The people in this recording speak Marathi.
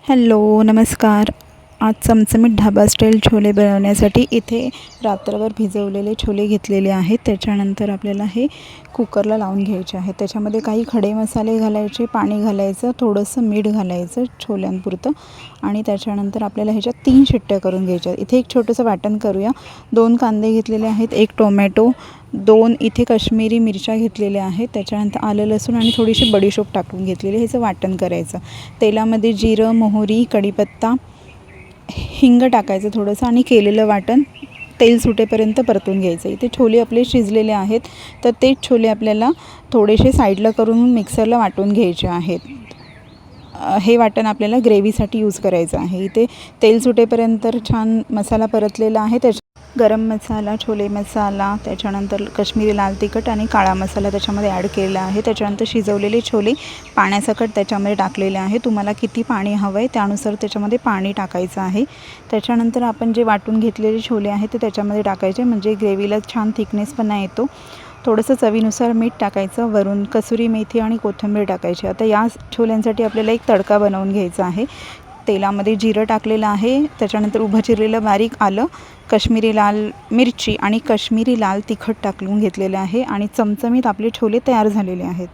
हॅलो नमस्कार. आज चमचमीत ढाबा स्टाईल छोले बनवण्यासाठी इथे रात्रभर भिजवलेले छोले घेतलेले आहेत. त्याच्यानंतर आपल्याला हे कुकरला लावून घ्यायचे आहेत. त्याच्यामध्ये काही खडे मसाले घालायचे, पाणी घालायचं, थोडंसं मीठ घालायचं छोल्यांपुरतं आणि त्याच्यानंतर आपल्याला ह्याच्यात 3 शिट्ट्या करून घ्यायच्या. इथे एक छोटंसं वाटण करूया. 2 कांदे घेतलेले आहेत, 1 टोमॅटो, 2 इथे काश्मीरी मिरच्या घेतलेल्या आहेत. त्याच्यानंतर आलं लसूण आणि थोडीशी बडीशोप टाकून घेतलेली. ह्याचं वाटण करायचं. तेलामध्ये जिरं, मोहरी, कढीपत्ता, हिंग टाकायचं थोडंसं आणि केलेलं वाटण तेल सुटेपर्यंत परतून घ्यायचं. इथे छोले आपले शिजलेले आहेत, तर तेच छोले आपल्याला थोडेसे साईडला करून मिक्सरला वाटून घ्यायचे आहेत. हे वाटण आपल्याला ग्रेव्हीसाठी यूज करायचं आहे. इथे तेल सुटेपर्यंत छान मसाला परतलेला आहे. गरम मसाला, छोले मसाला, त्याच्यानंतर काश्मीरी लाल तिखट आणि काळा मसाला त्याच्यामध्ये ॲड केलेला आहे. त्याच्यानंतर शिजवलेले छोले पाण्यासकट त्याच्यामध्ये टाकलेले आहे. तुम्हाला किती पाणी हवं आहे त्यानुसार त्याच्यामध्ये पाणी टाकायचं आहे. त्याच्यानंतर आपण जे वाटून घेतलेले छोले आहेत ते त्याच्यामध्ये टाकायचे, म्हणजे ग्रेव्हीला छान थिकनेसपणा येतो. थोडंसं चवीनुसार मीठ टाकायचं, वरून कसुरी मेथी आणि कोथिंबीर टाकायची. आता या छोल्यांसाठी आपल्याला एक तडका बनवून घ्यायचा आहे. तेलामध्ये जिरं टाकलेलं आहे, त्याच्यानंतर उभं चिरलेलं बारीक आलं, काश्मीरी लाल मिरची आणि काश्मीरी लाल तिखट टाकून घेतलेलं आहे आणि चमचमीत आपले छोले तयार झालेले आहेत.